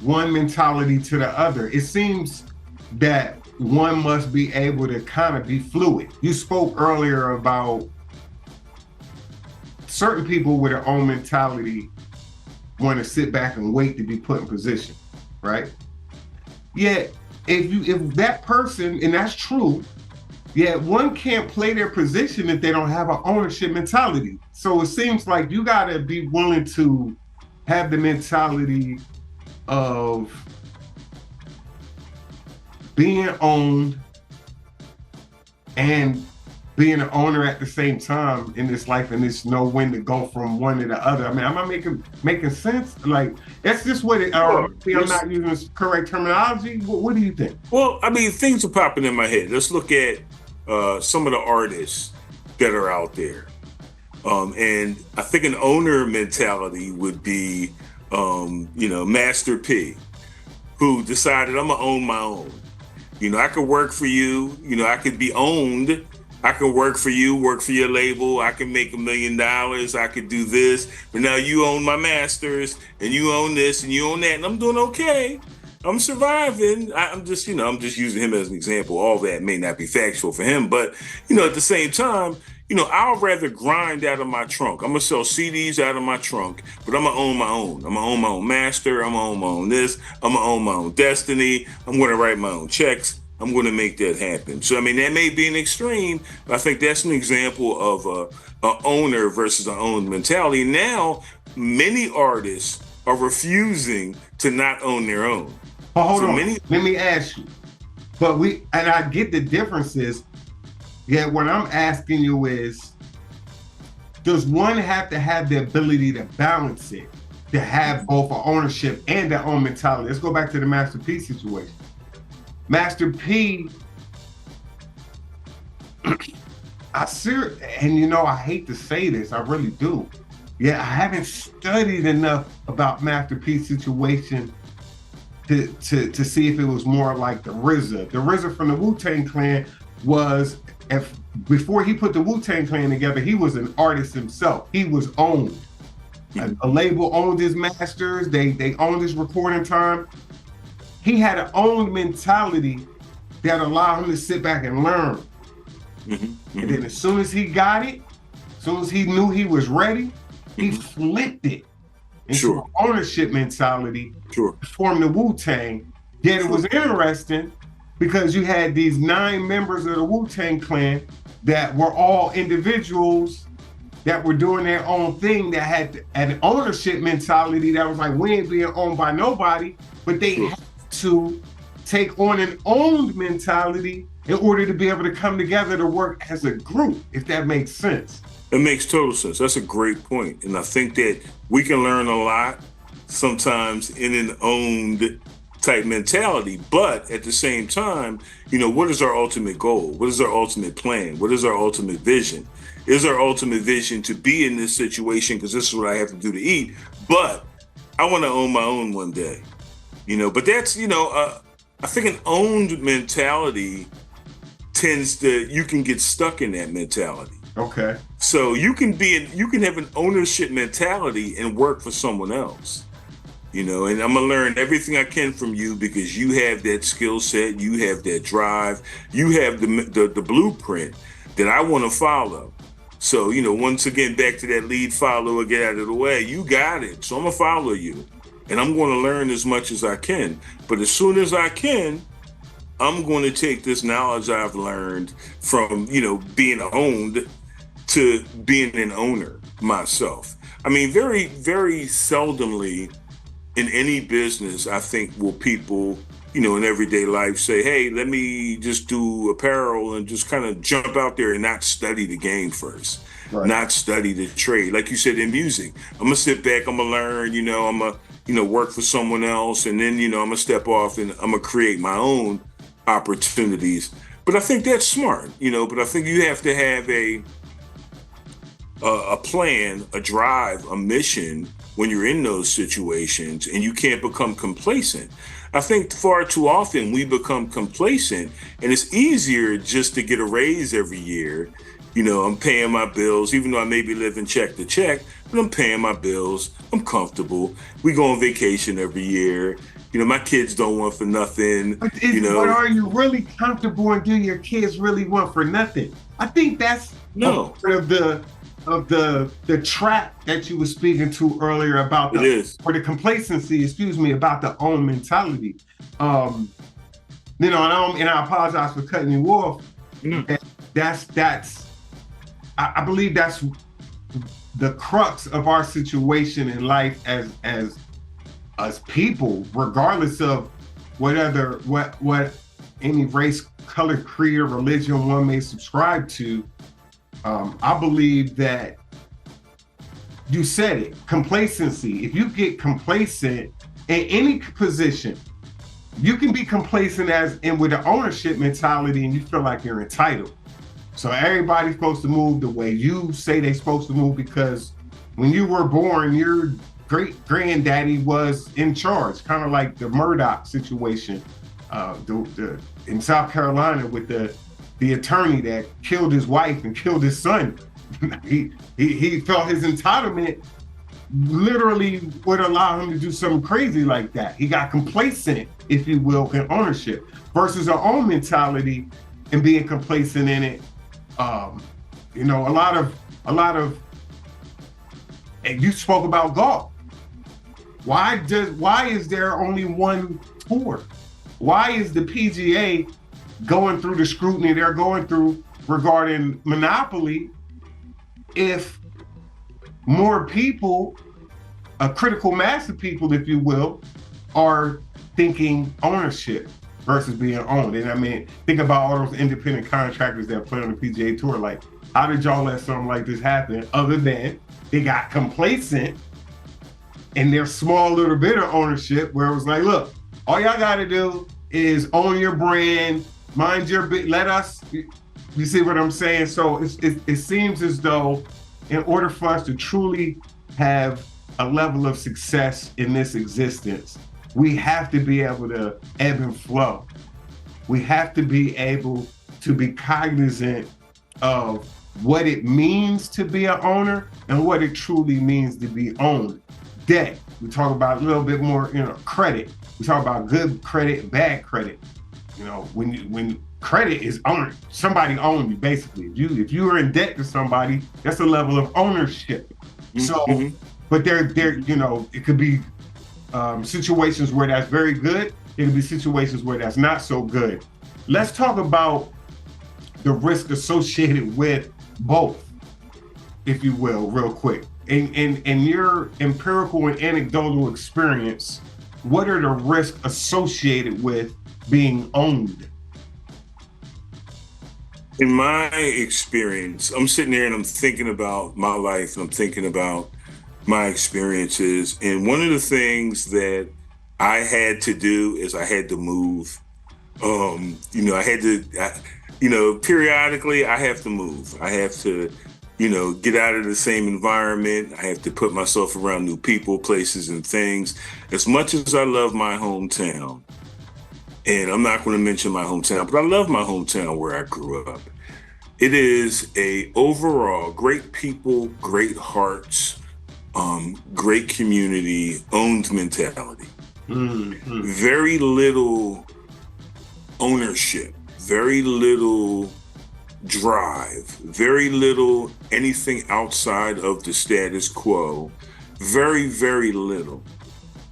one mentality to the other. It seems that one must be able to kind of be fluid. You spoke earlier about certain people with their own mentality want to sit back and wait to be put in position, right? Yet, if that person, and that's true, yet one can't play their position if they don't have an ownership mentality. So it seems like you got to be willing to have the mentality of being owned and being an owner at the same time in this life, and there's know when to go from one to the other. I mean, am I making sense? Like, that's just what it, I'm not using correct terminology. What do you think? Well, I mean, things are popping in my head. Let's look at some of the artists that are out there. And I think an owner mentality would be, Master P, who decided I'm gonna own my own. I could work for you, I could be owned. I can work for you, work for your label. I can make $1 million. I could do this, but now you own my masters and you own this and you own that. And I'm doing okay. I'm surviving. I'm just using him as an example. All that may not be factual for him, but, at the same time, I'll rather grind out of my trunk. I'm going to sell CDs out of my trunk, but I'm going to own my own. I'm going to own my own master. I'm going to own my own this. I'm going to own my own destiny. I'm going to write my own checks. I'm going to make that happen. So, I mean, that may be an extreme, but I think that's an example of a owner versus an owned mentality. Now, many artists are refusing to not own their own. Oh, hold on. Let me ask you. And I get the differences. Yet what I'm asking you is, does one have to have the ability to balance it, to have both an ownership and their own mentality? Let's go back to the Master P situation. Master P, I hate to say this, I really do. Yeah, I haven't studied enough about Master P's situation to see if it was more like the RZA. The RZA from the Wu-Tang Clan was, before he put the Wu-Tang Clan together, he was an artist himself. He was owned. A label owned his masters. They owned his recording time. He had an owned mentality that allowed him to sit back and learn. And then as soon as he got it, as soon as he knew he was ready, he flipped it into an ownership mentality to form the Wu-Tang. Yet it was interesting because you had these 9 members of the Wu-Tang Clan that were all individuals that were doing their own thing, that had an ownership mentality that was like, we ain't being owned by nobody, but they had to take on an owned mentality in order to be able to come together to work as a group, if that makes sense. It makes total sense. That's a great point. And I think that we can learn a lot sometimes in an owned type mentality, but at the same time, what is our ultimate goal? What is our ultimate plan? What is our ultimate vision? Is our ultimate vision to be in this situation because this is what I have to do to eat, but I want to own my own one day. But that's, I think an owned mentality you can get stuck in that mentality. Okay. So you can have an ownership mentality and work for someone else, and I'm gonna learn everything I can from you because you have that skill set, you have that drive, you have the blueprint that I want to follow. So, once again, back to that lead follower, get out of the way. You got it. So I'm gonna follow you. And I'm going to learn as much as I can. But as soon as I can, I'm going to take this knowledge I've learned from, being owned to being an owner myself. I mean, very, very seldomly in any business, I think, will people, in everyday life say, hey, let me just do apparel and just kind of jump out there and not study the game first. Right. Not study the trade. Like you said, in music, I'm going to sit back, I'm going to learn, I'm going to, work for someone else. And then, I'm going to step off and I'm going to create my own opportunities. But I think that's smart, but I think you have to have a plan, a drive, a mission when you're in those situations, and you can't become complacent. I think far too often we become complacent, and it's easier just to get a raise every year. I'm paying my bills, even though I may be living check to check, but I'm paying my bills. I'm comfortable. We go on vacation every year. My kids don't want for nothing. But are you really comfortable and do your kids really want for nothing? I think that's no part of the trap that you were speaking to earlier about the complacency, about the own mentality. And I apologize for cutting you off. I believe that's the crux of our situation in life as people, regardless of what any race, color, creed, or religion one may subscribe to. I believe that you said it, complacency. If you get complacent in any position, you can be complacent with an ownership mentality, and you feel like you're entitled. So everybody's supposed to move the way you say they're supposed to move, because when you were born, your great granddaddy was in charge, kind of like the Murdoch situation in South Carolina with the attorney that killed his wife and killed his son. he felt his entitlement literally would allow him to do something crazy like that. He got complacent, if you will, in ownership versus our own mentality and being complacent in it. A lot of, and you spoke about golf. Why is there only one tour? Why is the PGA going through the scrutiny they're going through regarding monopoly if more people, a critical mass of people, if you will, are thinking ownership versus being owned? And I mean, think about all those independent contractors that play on the PGA Tour. Like, how did y'all let something like this happen other than they got complacent in their small little bit of ownership, where it was like, look, all y'all got to do is own your brand, mind your bit, let us, you see what I'm saying? So it seems as though in order for us to truly have a level of success in this existence, we have to be able to ebb and flow. We have to be able to be cognizant of what it means to be an owner and what it truly means to be owned. Debt, we talk about a little bit more, credit. We talk about good credit, bad credit. When credit is owned, somebody owned you, basically. If you are in debt to somebody, that's a level of ownership. So, but there, it could be situations where that's very good. It could be situations where that's not so good. Let's talk about the risk associated with both, if you will, real quick. In your empirical and anecdotal experience, what are the risks associated with being owned? In my experience, I'm sitting there and I'm thinking about my life and I'm thinking about my experiences. And one of the things that I had to do is I had to move. Periodically I have to move. I have to, get out of the same environment. I have to put myself around new people, places, and things. As much as I love my hometown, and I'm not going to mention my hometown, but I love my hometown where I grew up. It is a overall great people, great hearts, great community, owned mentality. Mm-hmm. Very little ownership, very little drive, very little anything outside of the status quo, very, very little.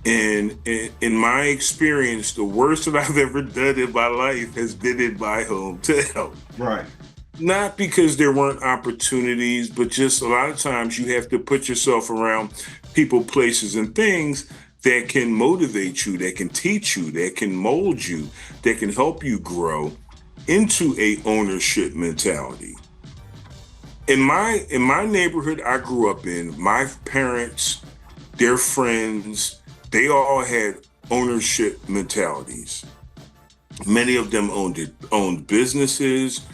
And in my experience, the worst that I've ever done in my life has been in my hometown. Right. Not because there weren't opportunities, but just a lot of times you have to put yourself around people, places, and things that can motivate you, that can teach you, that can mold you, that can help you grow into a ownership mentality. In my neighborhood I grew up in, my parents, their friends, they all had ownership mentalities. Many of them owned businesses.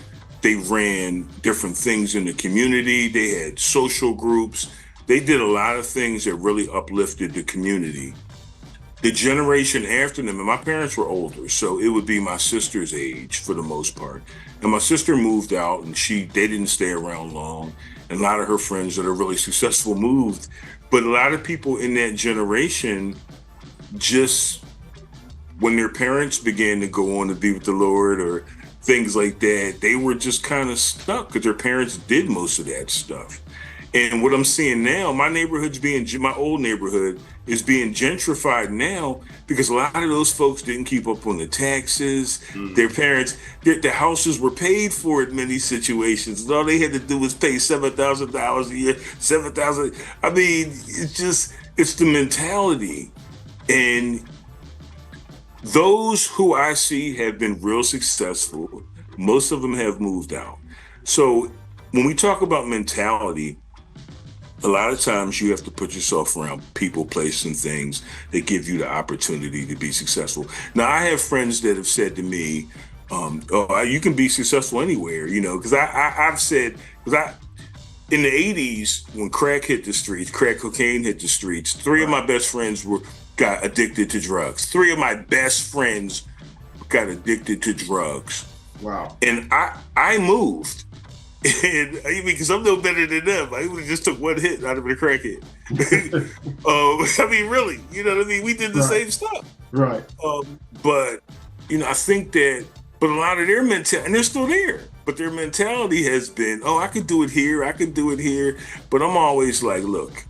They ran different things in the community. They had social groups. They did a lot of things that really uplifted the community. The generation after them, and my parents were older, so it would be my sister's age for the most part. And my sister moved out and they didn't stay around long. And a lot of her friends that are really successful moved. But a lot of people in that generation just when their parents began to go on to be with the Lord or things like that, they were just kind of stuck because their parents did most of that stuff. And what I'm seeing now, my old neighborhood is being gentrified now because a lot of those folks didn't keep up on the taxes. Their parents, their houses were paid for in many situations. And all they had to do was pay $7,000 a year, $7,000. I mean, it's the mentality. And those who I see have been real successful, most of them have moved out. So when we talk about mentality, a lot of times you have to put yourself around people, places, and things that give you the opportunity to be successful. Now, I have friends that have said to me, you can be successful anywhere, because I've said, in the 80s, when crack hit the streets, crack cocaine hit the streets, three of my best friends got addicted to drugs. Three of my best friends got addicted to drugs. Wow. And I moved. And because I'm no better than them. I would have just took one hit out of a crackhead. I mean, really, you know what I mean? We did the same stuff. Right. But, I think that, but a lot of their mentality, and they're still there, but their mentality has been, I could do it here, I could do it here. But I'm always like, look,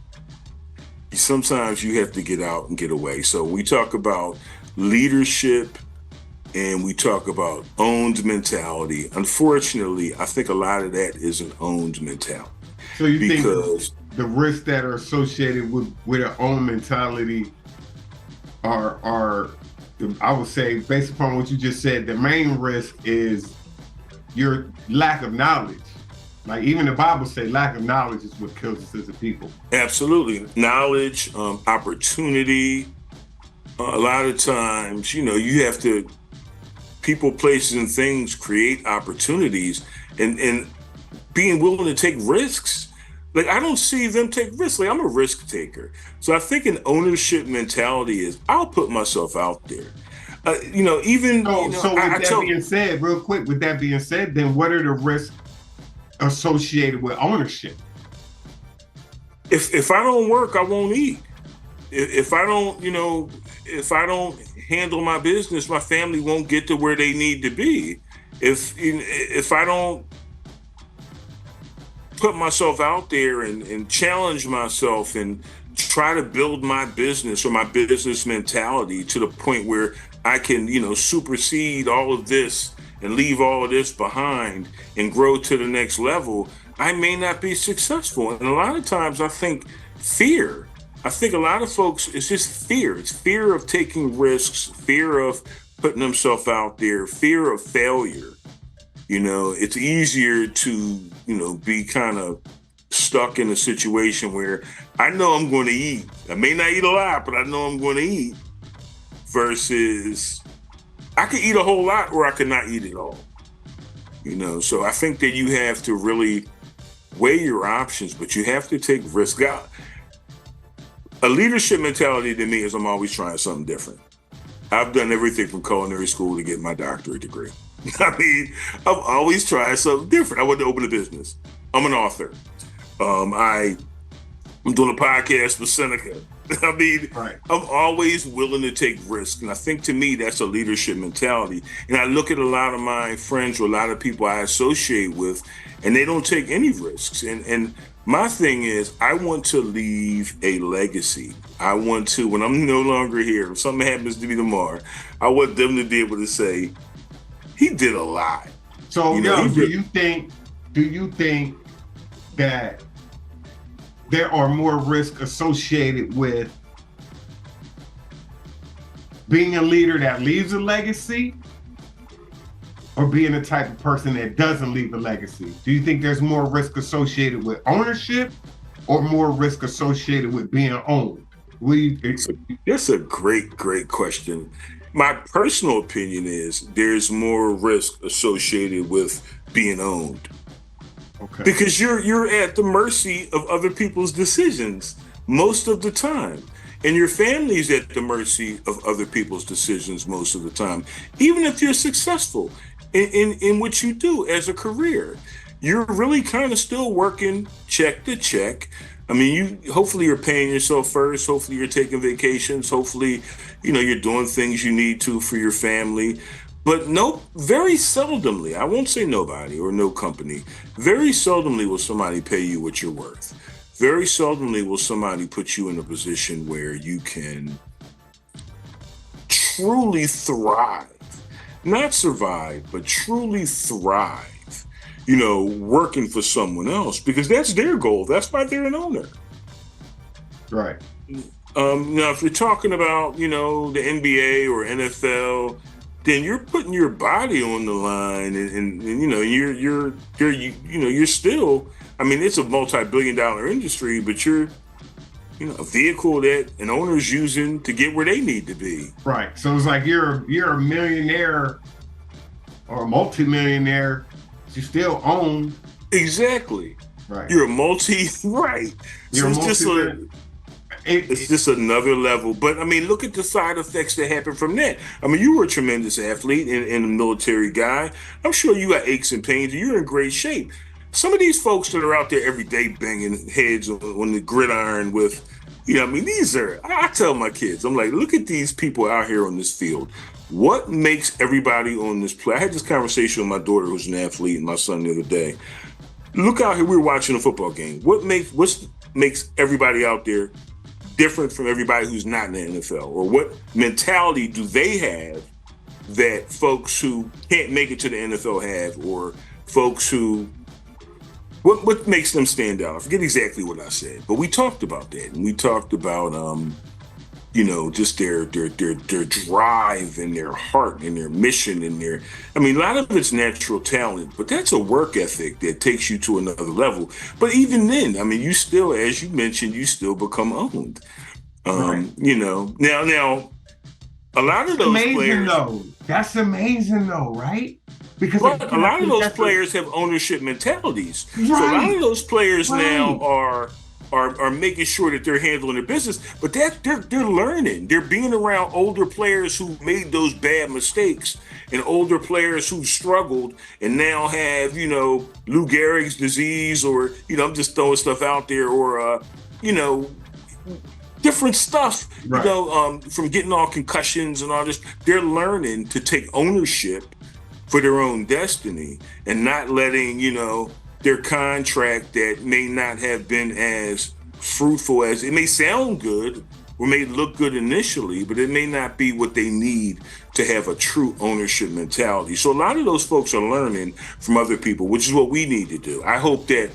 sometimes you have to get out and get away. So we talk about leadership, and we talk about owned mentality. Unfortunately, I think a lot of that is an owned mentality. So you think the risks that are associated with an owned mentality are, I would say, based upon what you just said, the main risk is your lack of knowledge. Like even the Bible say lack of knowledge is what kills us as a people. Absolutely. Knowledge, opportunity. A lot of times, you have to, people, places, and things create opportunities, and being willing to take risks. Like, I don't see them take risks. Like, I'm a risk taker. So I think an ownership mentality is, I'll put myself out there. Even... So with that being said, real quick, with that being said, then what are the risks associated with ownership? If I don't work, I won't eat. If I don't handle my business, my family won't get to where they need to be. If I don't put myself out there and challenge myself and try to build my business or my business mentality to the point where I can, supersede all of this and leave all of this behind and grow to the next level, I may not be successful. And a lot of times I think fear. I think a lot of folks, it's just fear. It's fear of taking risks, fear of putting themselves out there, fear of failure. It's easier to, be kind of stuck in a situation where I know I'm going to eat. I may not eat a lot, but I know I'm going to eat, versus I could eat a whole lot or I could not eat it all. So I think that you have to really weigh your options, but you have to take risks. A leadership mentality to me is I'm always trying something different. I've done everything from culinary school to get my doctorate degree. I mean, I'm always trying something different. I want to open a business. I'm an author. I'm doing a podcast with Seneca. I mean, I'm always willing to take risks. And I think to me, that's a leadership mentality. And I look at a lot of my friends or a lot of people I associate with, and they don't take any risks. And my thing is, I want to leave a legacy. I want to, when I'm no longer here, if something happens to me tomorrow, I want them to be able to say, he did a lot. So, do you think that there are more risks associated with being a leader that leaves a legacy, or being the type of person that doesn't leave a legacy? Do you think there's more risk associated with ownership or more risk associated with being owned? That's a great question. My personal opinion is there's more risk associated with being owned. Okay. Because you're at the mercy of other people's decisions most of the time. And your family's at the mercy of other people's decisions most of the time. Even if you're successful in what you do as a career, you're really kind of still working check to check. I mean, hopefully you're paying yourself first. Hopefully you're taking vacations. Hopefully, you're doing things you need to for your family. But no, very seldomly, I won't say nobody or no company, very seldomly will somebody pay you what you're worth. Very seldomly will somebody put you in a position where you can truly thrive, not survive, but truly thrive, working for someone else, because that's their goal. That's why they're an owner. Right. Now, if you're talking about, the NBA or NFL, then you're putting your body on the line, and you're still. I mean, it's a multi-billion-dollar industry, but you're, a vehicle that an owner's using to get where they need to be. Right. So it's like you're a millionaire or a multimillionaire. You still own. Exactly. Right. You're right. You're it's just another level. But I mean, look at the side effects that happen from that. I mean, you were a tremendous athlete and a military guy. I'm sure you got aches and pains, and you're in great shape. Some of these folks that are out there every day banging heads on the gridiron with, these are, I tell my kids, I'm like, look at these people out here on this field. What makes everybody on this play? I had this conversation with my daughter, who's an athlete, and my son the other day. Look out here, we were watching a football game. What makes everybody out there different from everybody who's not in the NFL? Or what mentality do they have that folks who can't make it to the NFL have, or folks who, what makes them stand out? I forget exactly what I said, but we talked about that, and we talked about just their drive and their heart and their mission and a lot of it's natural talent, but that's a work ethic that takes you to another level. But even then, you still, as you mentioned, you still become owned. Right. Now, a lot of those players. That's amazing though, right? Because a lot of those players have ownership mentalities. Right. So a lot of those players now are making sure that they're handling their business, but they're learning. They're being around older players who made those bad mistakes, and older players who struggled and now have, Lou Gehrig's disease, or, I'm just throwing stuff out there, or, different stuff, right. From getting all concussions and all this. They're learning to take ownership for their own destiny and not letting, their contract that may not have been as fruitful as it may sound good or may look good initially, but it may not be what they need to have a true ownership mentality. So a lot of those folks are learning from other people, which is what we need to do. I hope that,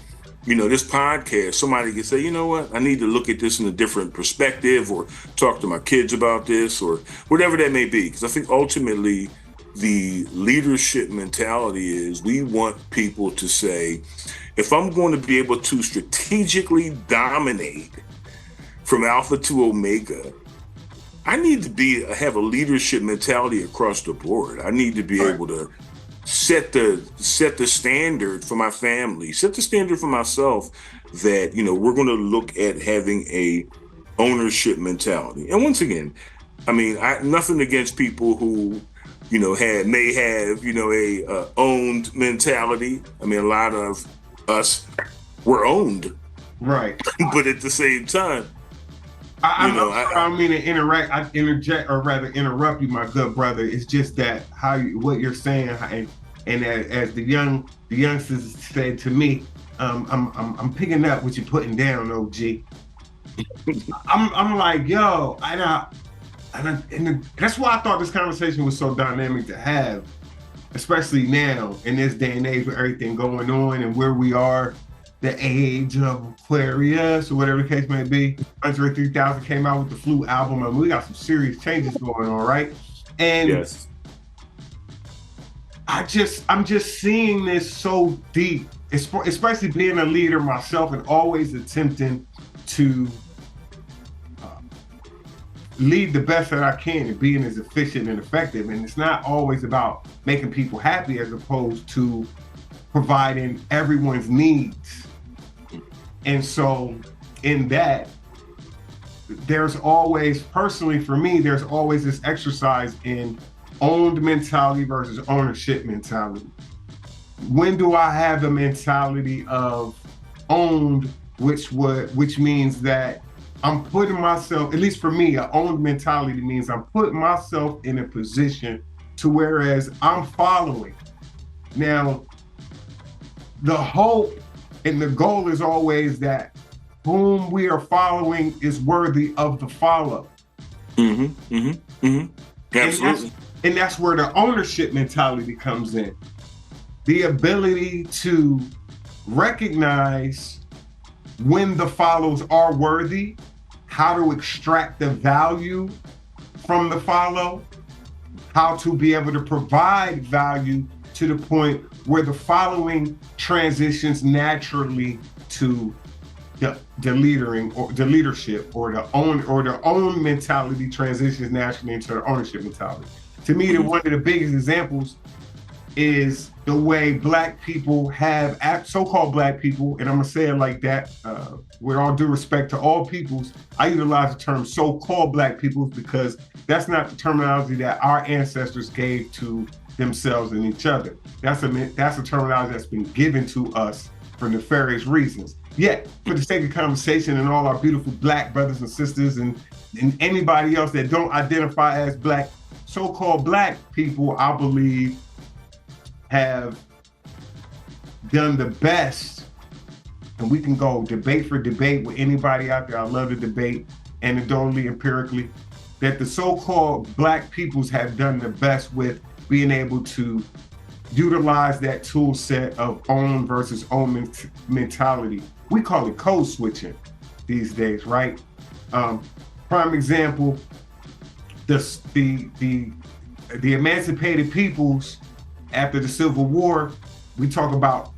this podcast, somebody can say, you know what, I need to look at this in a different perspective, or talk to my kids about this, or whatever that may be. Because I think ultimately, the leadership mentality is we want people to say, if I'm going to be able to strategically dominate from alpha to omega, I need to have a leadership mentality across the board. I need to be able to set the standard for my family, set the standard for myself, that, we're going to look at having a ownership mentality. And once again, nothing against people who, may have, a owned mentality. A lot of us were owned. Right. But at the same time, I don't mean to interject, or rather interrupt you, my good brother. It's just that what you're saying, and as the youngsters said to me, I'm picking up what you're putting down, OG. I'm like, yo, and that's why I thought this conversation was so dynamic to have, especially now in this day and age with everything going on and where we are, the age of Aquarius or whatever the case may be. Andre 3000 came out with the Flu album, and we got some serious changes going on, right? And yes. I'm just seeing this so deep, especially being a leader myself and always attempting to lead the best that I can and being as efficient and effective. And it's not always about making people happy as opposed to providing everyone's needs. And so in that, there's always, personally for me, there's always this exercise in owned mentality versus ownership mentality. When do I have the mentality of owned which means that I'm putting myself, at least for me, an owned mentality means I'm putting myself in a position to whereas I'm following. Now, the hope and the goal is always that whom we are following is worthy of the follow. Absolutely. And that's where the ownership mentality comes in. The ability to recognize when the follows are worthy, how to extract the value from the follow, how to be able to provide value to the point where the following transitions naturally to the leadering or the leadership or the own mentality transitions naturally into the ownership mentality. To me, one of the biggest examples is the way Black people have, so-called Black people, and I'm gonna say it like that, with all due respect to all peoples, I utilize the term so-called Black peoples because that's not the terminology that our ancestors gave to themselves and each other. That's a terminology that's been given to us for nefarious reasons. Yet, for the sake of conversation and all our beautiful Black brothers and sisters and anybody else that don't identify as Black, so-called Black people, I believe, have done the best, and we can go debate for debate with anybody out there. I love to debate anecdotally, empirically, that the so-called Black peoples have done the best with being able to utilize that tool set of own versus own mentality. We call it code switching these days, right? Prime example, the emancipated peoples after the Civil War, we talk about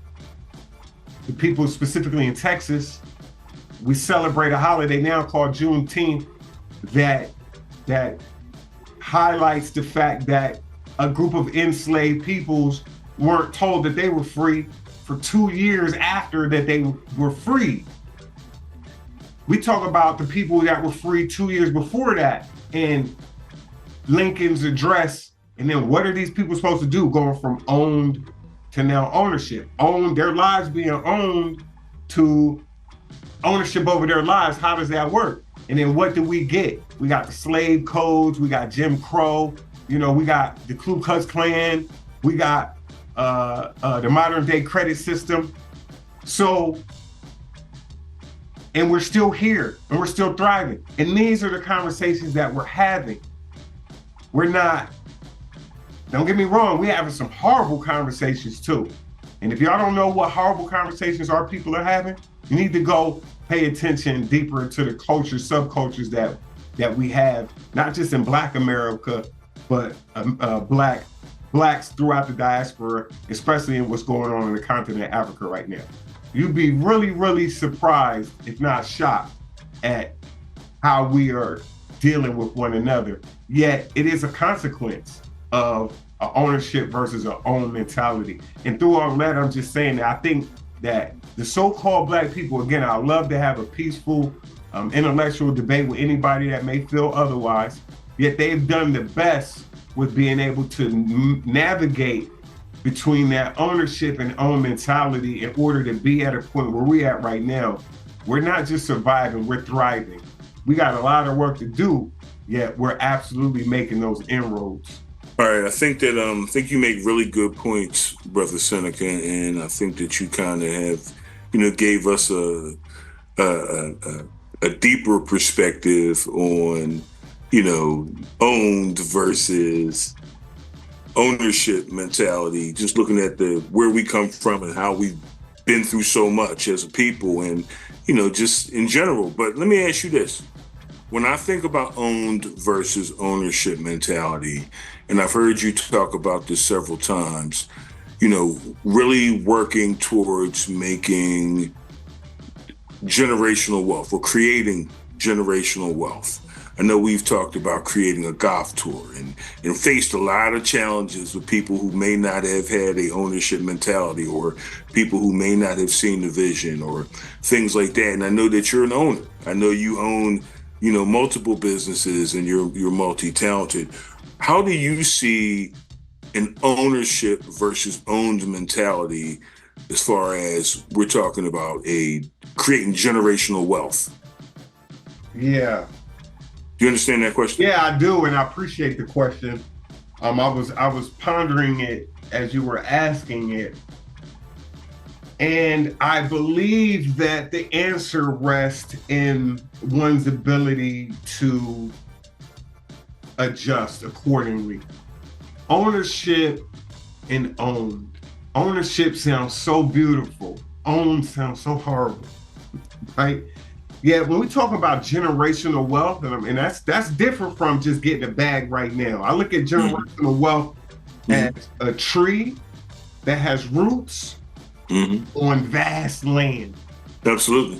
the people specifically in Texas. We celebrate a holiday now called Juneteenth that highlights the fact that a group of enslaved peoples weren't told that they were free for 2 years after that they were free. We talk about the people that were free 2 years before that and Lincoln's address. And then what are these people supposed to do going from owned to now ownership? Owned, their lives being owned to ownership over their lives. How does that work? And then what do we get? We got the slave codes, we got Jim Crow, we got the Ku Klux Klan, we got the modern day credit system. So, and we're still here and we're still thriving. And these are the conversations that we're having. We're not, don't get me wrong, we're having some horrible conversations too. And if y'all don't know what horrible conversations our people are having, you need to go pay attention deeper into the cultures, subcultures that we have, not just in Black America, but Blacks throughout the diaspora, especially in what's going on in the continent of Africa right now. You'd be really, really surprised, if not shocked, at how we are dealing with one another. Yet it is a consequence of an ownership versus an own mentality. And through all that, I'm just saying that I think that the so-called Black people, again, I love to have a peaceful, intellectual debate with anybody that may feel otherwise, yet they've done the best with being able to navigate between that ownership and own mentality in order to be at a point where we're at right now. We're not just surviving, we're thriving. We got a lot of work to do, yet we're absolutely making those inroads. All right, I think that you make really good points, Brother Seneca, and I think that you kind of have, gave us a deeper perspective on, owned versus ownership mentality. Just looking at where we come from and how we've been through so much as a people, and just in general. But let me ask you this. When I think about owned versus ownership mentality, and I've heard you talk about this several times, really working towards making generational wealth or creating generational wealth. I know we've talked about creating a golf tour and faced a lot of challenges with people who may not have had a ownership mentality or people who may not have seen the vision or things like that. And I know that you're an owner. I know you own multiple businesses and you're multi-talented. How do you see an ownership versus owned mentality as far as we're talking about creating generational wealth. Yeah. Do you understand that question? Yeah, I do, and I appreciate the question. I was pondering it as you were asking it, and I believe that the answer rests in one's ability to adjust accordingly. Ownership and owned. Ownership sounds so beautiful. Owned sounds so horrible, right? Yeah, when we talk about generational wealth, and that's different from just getting a bag right now. I look at generational wealth as a tree that has roots on vast land. Absolutely.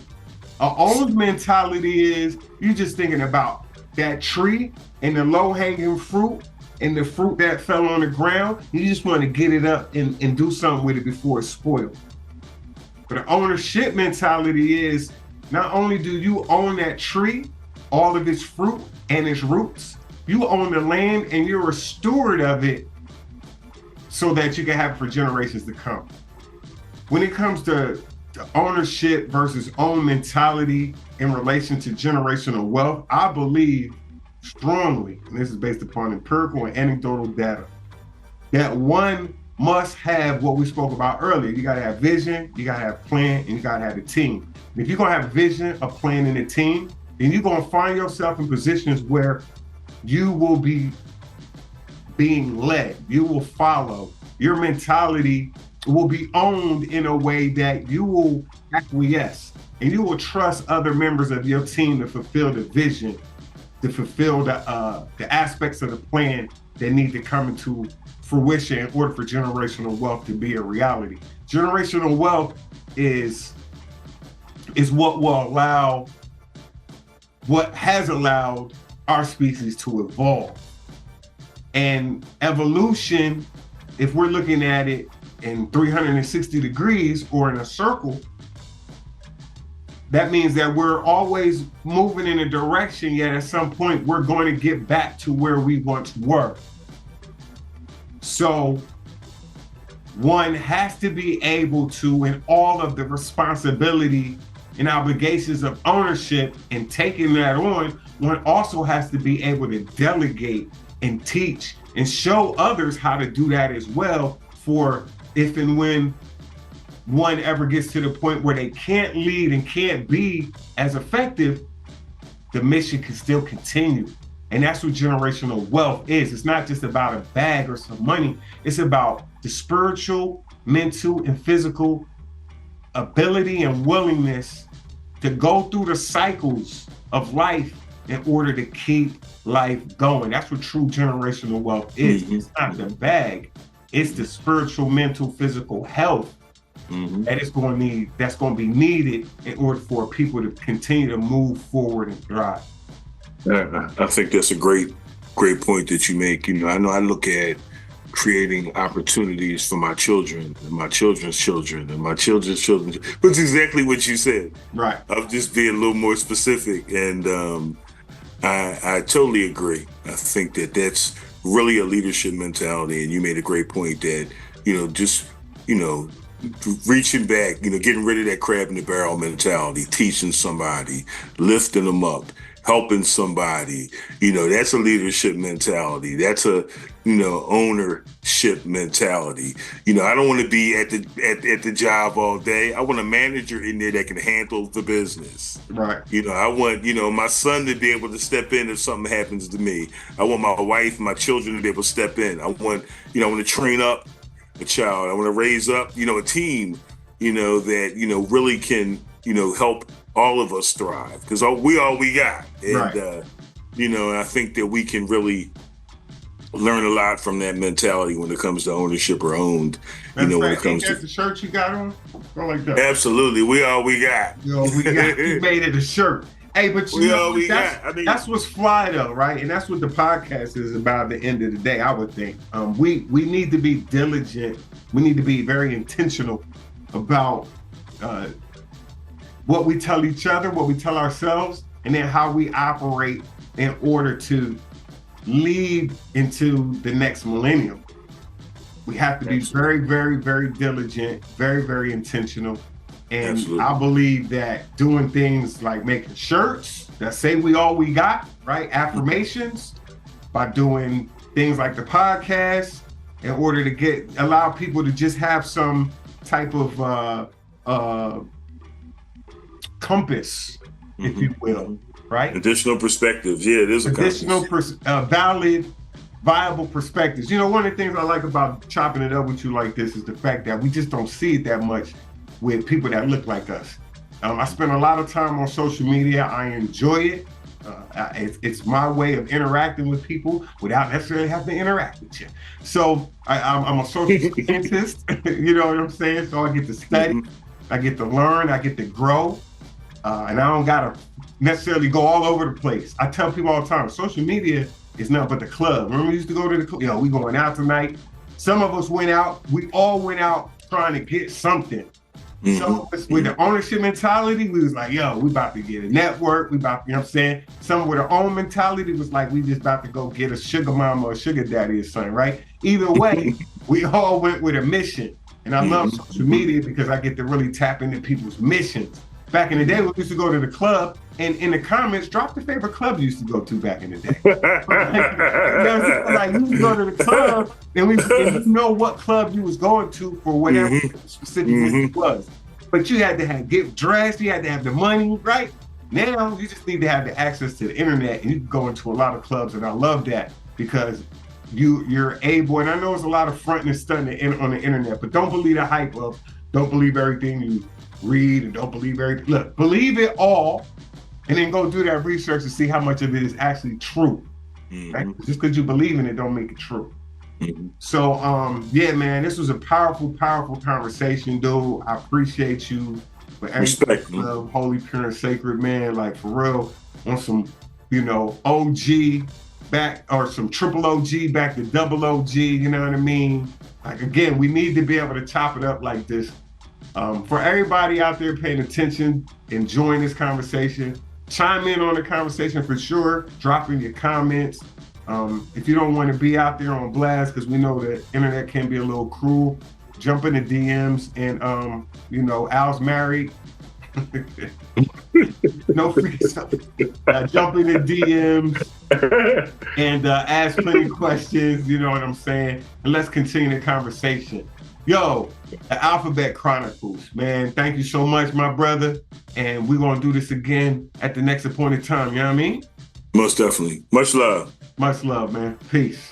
An owned mentality is you're just thinking about that tree and the low-hanging fruit and the fruit that fell on the ground. You just want to get it up and do something with it before it's spoiled. But an ownership mentality is not only do you own that tree, all of its fruit and its roots, you own the land and you're a steward of it so that you can have it for generations to come. When it comes to ownership versus own mentality in relation to generational wealth, I believe strongly, and this is based upon empirical and anecdotal data, that one must have what we spoke about earlier. You got to have vision, you got to have plan, and you got to have a team. And if you're going to have vision, a plan, and a team, then you're going to find yourself in positions where you will be being led. You will follow. Your mentality will be owned in a way that you will acquiesce, and you will trust other members of your team to fulfill the vision, to fulfill the aspects of the plan that need to come into fruition in order for generational wealth to be a reality. Generational wealth is what has allowed our species to evolve. And evolution, if we're looking at it in 360 degrees or in a circle, that means that we're always moving in a direction, yet at some point we're going to get back to where we once were. So one has to be able to, in all of the responsibility and obligations of ownership and taking that on, one also has to be able to delegate and teach and show others how to do that as well, for if and when one ever gets to the point where they can't lead and can't be as effective, the mission can still continue. And that's what generational wealth is. It's not just about a bag or some money. It's about the spiritual, mental, and physical ability and willingness to go through the cycles of life in order to keep life going. That's what true generational wealth is. It's not the bag. It's the spiritual, mental, physical health that's going to be needed in order for people to continue to move forward and thrive. I think that's a great point that you make. You know I look at creating opportunities for my children and my children's children and my children's children, which is exactly what you said. Right. I'll just be a little more specific. And I totally agree. I think that that's really a leadership mentality. And you made a great point that, reaching back, getting rid of that crab in the barrel mentality, teaching somebody, lifting them up, helping somebody, that's a leadership mentality. That's a, ownership mentality. I don't want to be at the job all day. I want a manager in there that can handle the business. Right. I want, my son to be able to step in if something happens to me. I want my wife, my children to be able to step in. I want to train up a child. I want to raise up, a team, that, really can, help all of us thrive, because we all we got. And, right. I think that we can really learn a lot from that mentality when it comes to ownership or owned. When it comes to the shirt you got on, go like that. Absolutely, we all we got. We got. You made it a shirt. Hey, but that's what's fly though, right? And that's what the podcast is about. At the end of the day, I would think we need to be diligent. We need to be very intentional about what we tell each other, what we tell ourselves, and then how we operate in order to lead into the next millennium. We have to be very, very, very diligent, very, very intentional. And Absolutely. I believe that doing things like making shirts that say we all we got, right? Affirmations, by doing things like the podcast in order to allow people to just have some type of compass, if you will, right? Additional perspectives. Yeah, there's additional valid, viable perspectives. You know, one of the things I like about chopping it up with you like this is the fact that we just don't see it that much with people that look like us. I spend a lot of time on social media. I enjoy it. It's my way of interacting with people without necessarily having to interact with you. So I'm a social scientist, you know what I'm saying? So I get to study, I get to learn, I get to grow, and I don't gotta necessarily go all over the place. I tell people all the time, social media is nothing but the club. Remember we used to go to the club? We going out tonight. Some of us went out, we all went out trying to get something. Some of us with the ownership mentality, we was like, we about to get a network. We about, you know what I'm saying? Some with our own mentality was like, we just about to go get a sugar mama or sugar daddy or something, right? Either way, we all went with a mission. And I love social media because I get to really tap into people's missions. Back in the day, we used to go to the club and in the comments, drop the favorite club you used to go to back in the day. You know what I'm saying? Like, you used to go to the club and you know what club you was going to for whatever specific it was. But you had to get dressed, you had to have the money, right? Now, you just need to have the access to the internet and you can go into a lot of clubs, and I love that because you're able, and I know it's a lot of fronting and stunting on the internet, but don't believe the hype of, don't believe everything you read and don't believe everything. Look, believe it all and then go do that research to see how much of it is actually true. Right? Just because you believe in it don't make it true. So yeah, man, this was a powerful, powerful conversation, dude. I appreciate you for everything. Holy, pure, and sacred, man. Like, for real, on some, OG back, or some triple OG back to double OG, you know what I mean? Like, again, we need to be able to chop it up like this. For everybody out there paying attention, enjoying this conversation, chime in on the conversation for sure. Drop in your comments. If you don't want to be out there on blast, because we know the internet can be a little cruel, jump in the DMs and, Al's married. No freaking stuff. Jump in the DMs and ask plenty of questions, you know what I'm saying? And let's continue the conversation. Yo, the Alphabet Chronicles, man, thank you so much, my brother. And we're going to do this again at the next appointed time, you know what I mean? Most definitely. Much love. Much love, man. Peace.